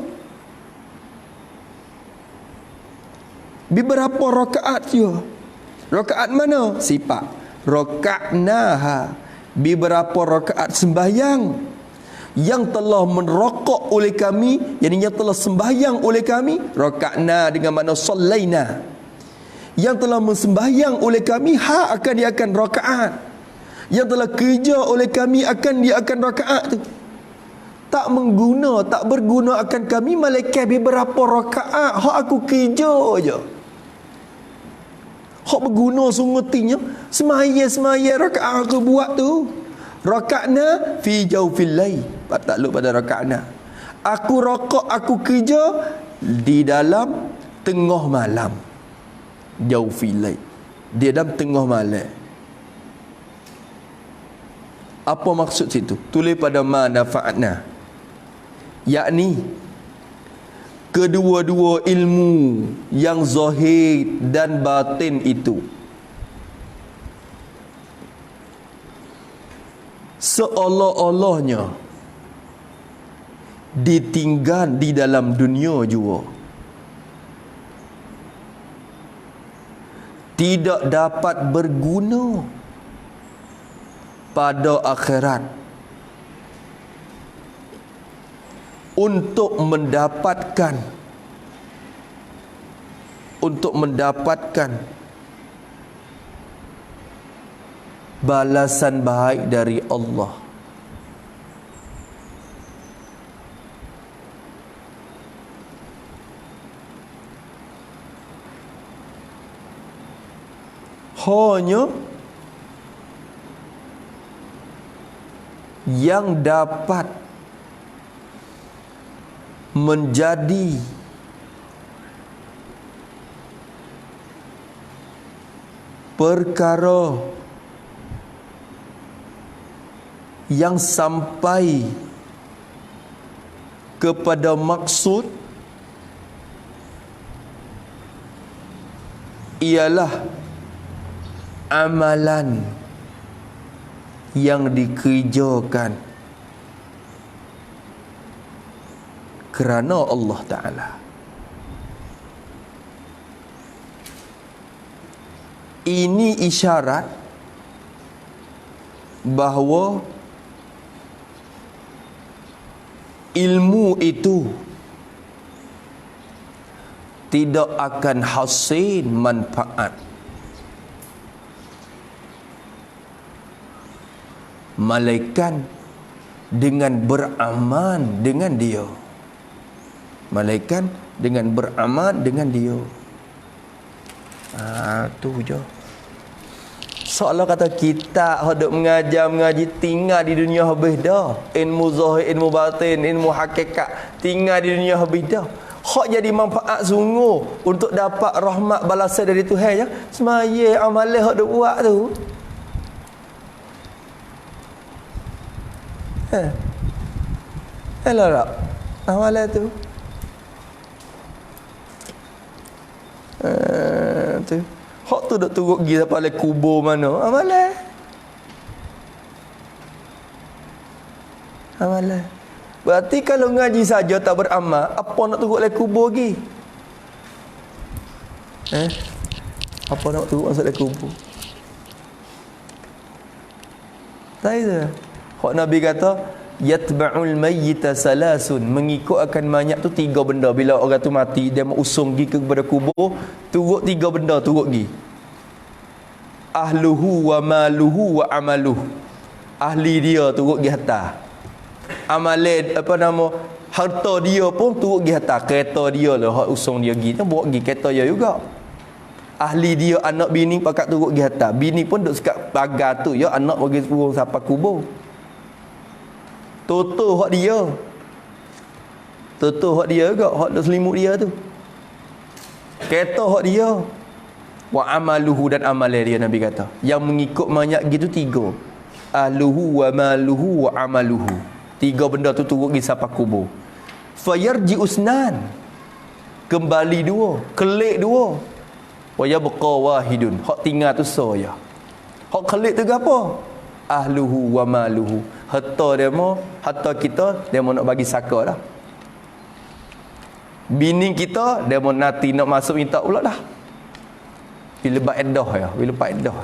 Beberapa rakaat surah. Rakaat mana? Sifat raka'naha, beberapa rakaat sembahyang yang telah merokok oleh kami, yakni yang telah sembahyang oleh kami. Raka'na dengan makna sallaina, yang telah sembahyang oleh kami, akan dia akan rakaat. Yang telah kerja oleh kami dia akan rakaat tu. Tak mengguna, tak berguna akan kami malaikat beberapa rakaat hak aku kerja je. Hak berguna sungguhnya semaya rakaat aku buat tu. Raka'na fi jawfil lail, takluk pada raka'na. Aku rokok, aku kerja di dalam tengah malam. Jawfil lail, di dalam tengah malam. Apa maksud situ? Tulis pada ma nafa'na, yakni kedua-dua ilmu yang zahir dan batin itu seolah-olahnya ditinggal di dalam dunia juga, tidak dapat berguna pada akhirat untuk mendapatkan balasan baik dari Allah. Hanya yang dapat menjadi perkara yang sampai kepada maksud ialah amalan yang dikerjakan kerana Allah Ta'ala. Ini isyarat bahawa ilmu itu tidak akan hasil manfaat malaikat dengan beramal dengan dia. Malaikat dengan beramal dengan dia. Tu je. Seolah kata kita hendak mengaji tinggal di dunia habis dah. Ilmu zahir, ilmu batin, ilmu hakikat tinggal di dunia habis dah. Hak jadi manfaat sungguh untuk dapat rahmat balasan dari Tuhan ya. Semaya amalan hak dok buat tu. Hello tak? Amalan tu. Tu. Hak tu dok turut pergi sampai kubur mana? Amalan. Berarti kalau ngaji saja tak beramal, apa nak turut kubur lagi? Apa nak turut masuk kubur? Tak ada. Hak Nabi kata yatba'ul mayyita salasun, mengikut akan mayat tu 3 benda. Bila orang tu mati, dia mau usung pergi kepada kubur, turut 3 benda turut pergi. Ahluhu wa maluhu wa amaluhu. Ahli dia turut pergi atas. Amalan harta dia pun turut pergi atas. Kereta dia lah hak usung dia pergi, tu bawa pergi kereta dia juga. Ahli dia anak bini pakat turut pergi atas. Bini pun duk sekat pagar tu ya, anak bagi turun sampai kubur. Toto hak dia juga, hak dah selimut dia tu. Kereta hak dia. Wa amaluhu, dan amalan dia Nabi kata. Yang mengikut mayat gitu 3. Ahluhu wa maluhu wa amaluhu. 3 benda tu turut pergi sampai kubur. fayarji usnan, kembali dua, kelik dua, wa yabqa wahidun, hak tinggal tu saya. Hak kelik tu apa? Ahluhu wa maluhu, harta dia mau, harta kita dia mau nak bagi saka dah. Bini kita dia mau nanti nak masuk minta pula dah. Bila baedah ya, bila baedah.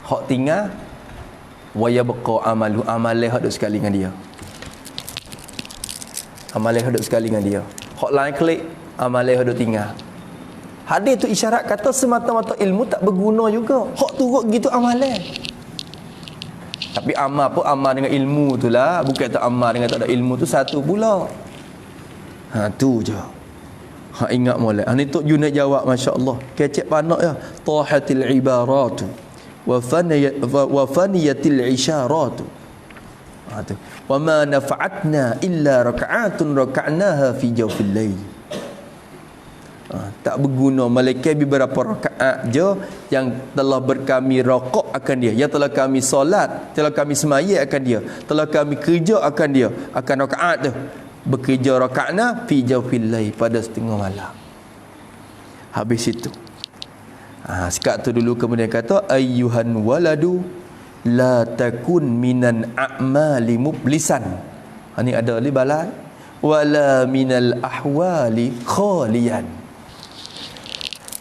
Hak tinggal wa yabqa amalu, amalih hak duk sekali dengan dia. Amalih hak duk sekali dengan dia. Hak lain klik, amalih hak duk tinggal. Hadis tu isyarat kata semata-mata ilmu tak berguna juga. Hak turut gitu amalih. Tapi amal pun amal dengan ilmu tu lah. Bukan tak amal dengan tak ada ilmu tu satu pula. Tu je. Ingat molek. Ni Tok Junaid jawab, masya-Allah. Kecek panak ya. Tahatil ibaratu wa faniyatil isyaratu. Tu. Wa ma nafa'atna illa raka'atun raka'naha fi jawfil lail. Tak berguna malaikat beberapa rakaat je yang telah kami rokok akan dia, yang telah kami solat, telah kami semaya akan dia, telah kami kerja akan dia, akan rakaat tu. Bekerja rakaatna fi jawfil lail, pada setengah malam. Habis itu. Sekat tu dulu kemudian kata ayyuhan waladu la takun minan a'mali mublisan. Ini ada li balai wala minal ahwali khaliyan.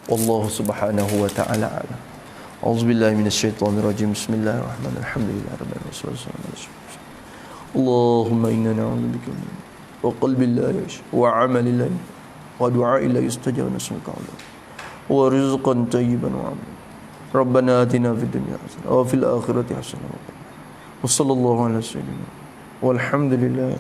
Wallahu subhanahu wa ta'ala a'lam. A'udzubillahi minasyaitonir rajim. Bismillahirrahmanirrahim. Alhamdulillahirabbil alamin. Allahumma inna na'udzubika min wa qalbin la yash wa 'amalin la wa du'a'in la yustajab nas'aluka wa rizqan tayyiban wa 'amalan. Rabbana atina fid dunya hasanah wa fil akhirati hasanah wa sallallahu ala sayyidina walhamdulillah.